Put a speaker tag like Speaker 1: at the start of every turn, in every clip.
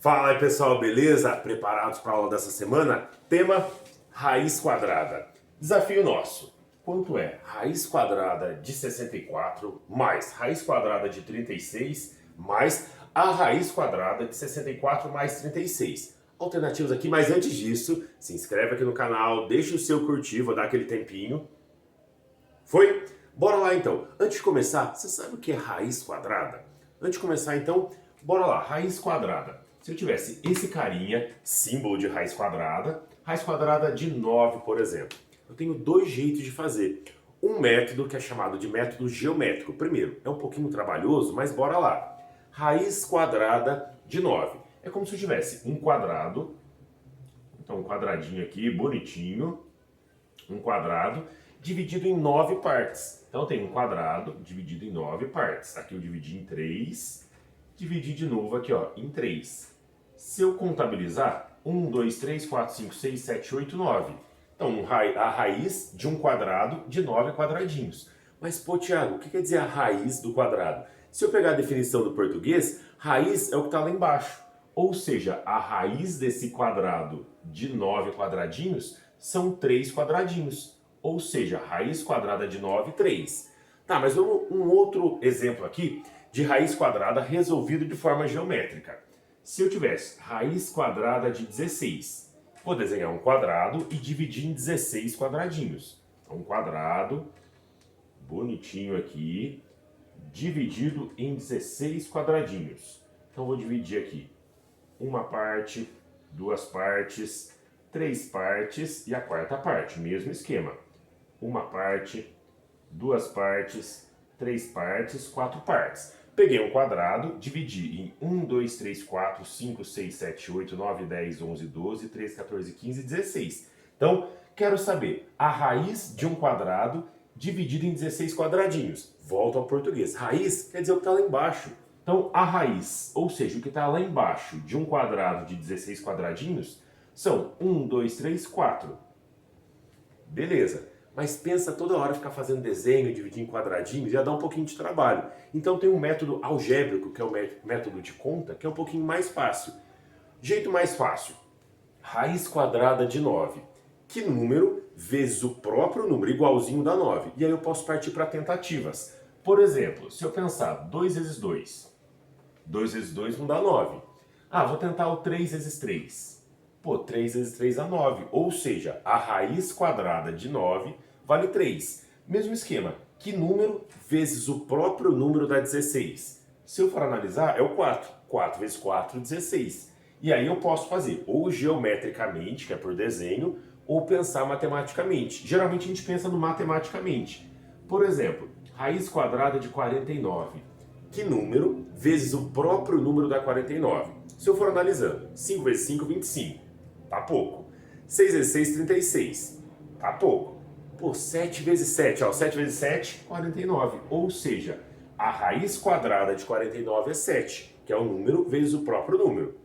Speaker 1: Fala aí pessoal, beleza? Preparados para a aula dessa semana? Tema: raiz quadrada. Desafio nosso: quanto é raiz quadrada de 64 mais raiz quadrada de 36 mais a raiz quadrada de 64 mais 36? Alternativas aqui, mas antes disso, se inscreve aqui no canal, deixa o seu curtir, vou dar aquele tempinho. Foi? Bora lá então. Antes de começar, você sabe o que é raiz quadrada? Antes de começar então, bora lá, raiz quadrada. Se eu tivesse esse carinha, símbolo de raiz quadrada de 9, por exemplo. Eu tenho dois jeitos de fazer. Um método que é chamado de método geométrico. Primeiro, é um pouquinho trabalhoso, mas bora lá. Raiz quadrada de 9. É como se eu tivesse um quadrado, então um quadradinho aqui, bonitinho, um quadrado, dividido em 9 partes. Então tem um quadrado dividido em 9 partes. Aqui eu dividi em 3, dividi de novo aqui ó, em 3. Se eu contabilizar, 1, 2, 3, 4, 5, 6, 7, 8, 9. Então a raiz de um quadrado de 9 quadradinhos. Mas pô, Thiago, o que quer dizer a raiz do quadrado? Se eu pegar a definição do português, raiz é o que está lá embaixo. Ou seja, a raiz desse quadrado de 9 quadradinhos são 3 quadradinhos. Ou seja, raiz quadrada de 9, 3. Tá, mas vamos um outro exemplo aqui de raiz quadrada resolvido de forma geométrica. Se eu tivesse raiz quadrada de 16, vou desenhar um quadrado e dividir em 16 quadradinhos. Um quadrado, bonitinho aqui, dividido em 16 quadradinhos. Então vou dividir aqui uma parte, duas partes, três partes e a quarta parte, mesmo esquema. Uma parte, duas partes, três partes, quatro partes. Peguei um quadrado, dividi em 1, 2, 3, 4, 5, 6, 7, 8, 9, 10, 11, 12, 13, 14, 15, 16. Então, quero saber a raiz de um quadrado dividido em 16 quadradinhos. Volto ao português. Raiz quer dizer o que está lá embaixo. Então, a raiz, ou seja, o que está lá embaixo de um quadrado de 16 quadradinhos, são 1, 2, 3, 4. Beleza. Mas pensa toda hora ficar fazendo desenho, dividir em quadradinhos, ia dar um pouquinho de trabalho. Então tem um método algébrico, que é o método de conta, que é um pouquinho mais fácil. Jeito mais fácil. Raiz quadrada de 9. Que número vezes o próprio número, igualzinho da 9. E aí eu posso partir para tentativas. Por exemplo, se eu pensar 2 vezes 2. 2 vezes 2 não dá 9. Ah, vou tentar o 3 vezes 3. Pô, 3 vezes 3 dá 9. Ou seja, a raiz quadrada de 9 vale 3. Mesmo esquema. Que número vezes o próprio número dá 16? Se eu for analisar, é o 4. 4 vezes 4, 16. E aí eu posso fazer ou geometricamente, que é por desenho, ou pensar matematicamente. Geralmente a gente pensa no matematicamente. Por exemplo, raiz quadrada de 49. Que número vezes o próprio número dá 49? Se eu for analisando, 5 vezes 5, 25. Tá pouco. 6 vezes 6, 36. Tá pouco. Pô, 7 vezes 7, ó, 7 vezes 7, 49. Ou seja, a raiz quadrada de 49 é 7, que é o número vezes o próprio número.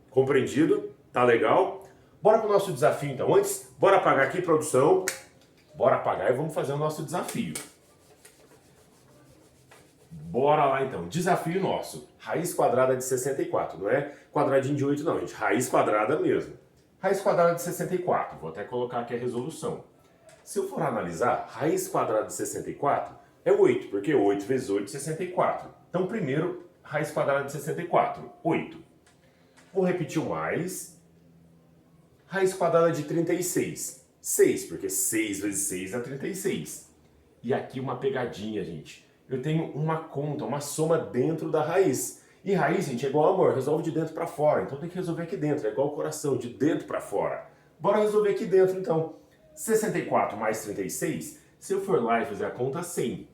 Speaker 1: Compreendido? Tá legal? Bora pro nosso desafio então. Antes, bora apagar aqui, produção. Bora apagar e vamos fazer o nosso desafio. Bora lá então. Desafio nosso. Raiz quadrada de 64. Não é quadradinho de 8 não, gente. Raiz quadrada mesmo. Raiz quadrada de 64. Vou até colocar aqui a resolução. Se eu for analisar, raiz quadrada de 64 é 8, porque 8 vezes 8 é 64. Então, primeiro, raiz quadrada de 64, 8. Vou repetir o mais. Raiz quadrada de 36, 6, porque 6 vezes 6 é 36. E aqui uma pegadinha, gente. Eu tenho uma conta, uma soma dentro da raiz. E raiz, gente, é igual amor, resolve de dentro para fora. Então tem que resolver aqui dentro, é igual o coração, de dentro para fora. Bora resolver aqui dentro, então. 64 mais 36, se eu for lá e fizer a conta, 100.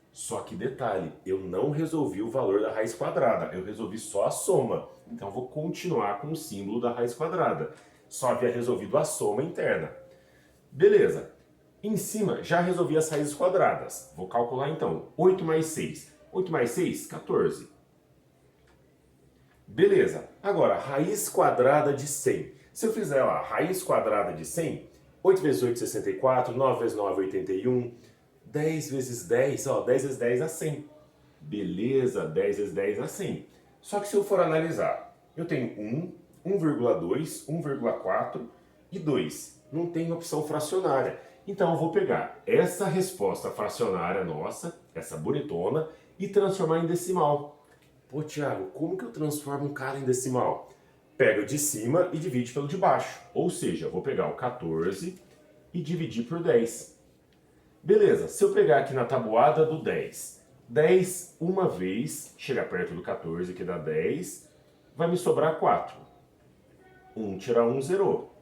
Speaker 1: Só que detalhe, eu não resolvi o valor da raiz quadrada, eu resolvi só a soma. Então vou continuar com o símbolo da raiz quadrada. Só havia resolvido a soma interna. Beleza. Em cima, já resolvi as raízes quadradas. Vou calcular então. 8 mais 6. 8 mais 6, 14. Beleza. Agora, raiz quadrada de 100. Se eu fizer lá, raiz quadrada de 100, 8 vezes 8, 64, 9 vezes 9, 81, 10 vezes 10, ó, 10 vezes 10 dá 100. Beleza, 10 vezes 10 dá 100. Só que se eu for analisar, Eu tenho 1, 1,2, 1,4 e 2. Não tem opção fracionária. Então eu vou pegar essa resposta fracionária nossa, essa bonitona, e transformar em decimal. Pô, Thiago, como que eu transformo um cara em decimal? Pega o de cima e divide pelo de baixo. Ou seja, eu vou pegar o 14 e dividir por 10. Beleza, se eu pegar aqui na tabuada do 10, 10 uma vez, chegar perto do 14, que dá 10, vai me sobrar 4. 1 tirar 1, zerou.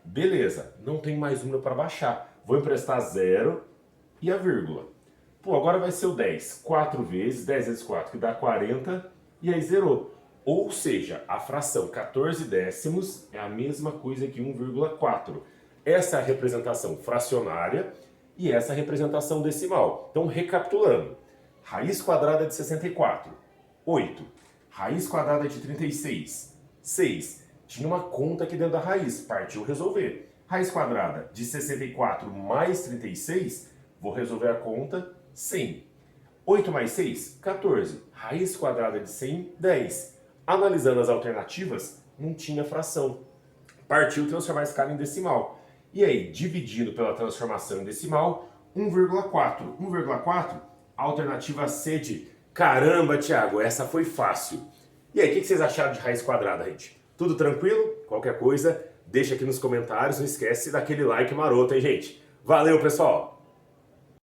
Speaker 1: Beleza, não tem mais número para baixar. Vou emprestar 0 e a vírgula. Pô, agora vai ser o 10. 4 vezes, 10 vezes 4, que dá 40, e aí zerou. Ou seja, a fração 14 décimos é a mesma coisa que 1,4. Essa é a representação fracionária e essa é a representação decimal. Então, recapitulando. Raiz quadrada de 64, 8. Raiz quadrada de 36, 6. Tinha uma conta aqui dentro da raiz, partiu resolver. Raiz quadrada de 64 mais 36, vou resolver a conta 100. 8 mais 6, 14. Raiz quadrada de 100, 10. Analisando as alternativas, não tinha fração. Partiu transformar esse cara em decimal. E aí, dividindo pela transformação em decimal, 1,4. 1,4, alternativa C de... Caramba, Thiago, essa foi fácil. E aí, o que vocês acharam de raiz quadrada, gente? Tudo tranquilo? Qualquer coisa, deixa aqui nos comentários. Não esquece daquele like maroto, hein, gente? Valeu, pessoal!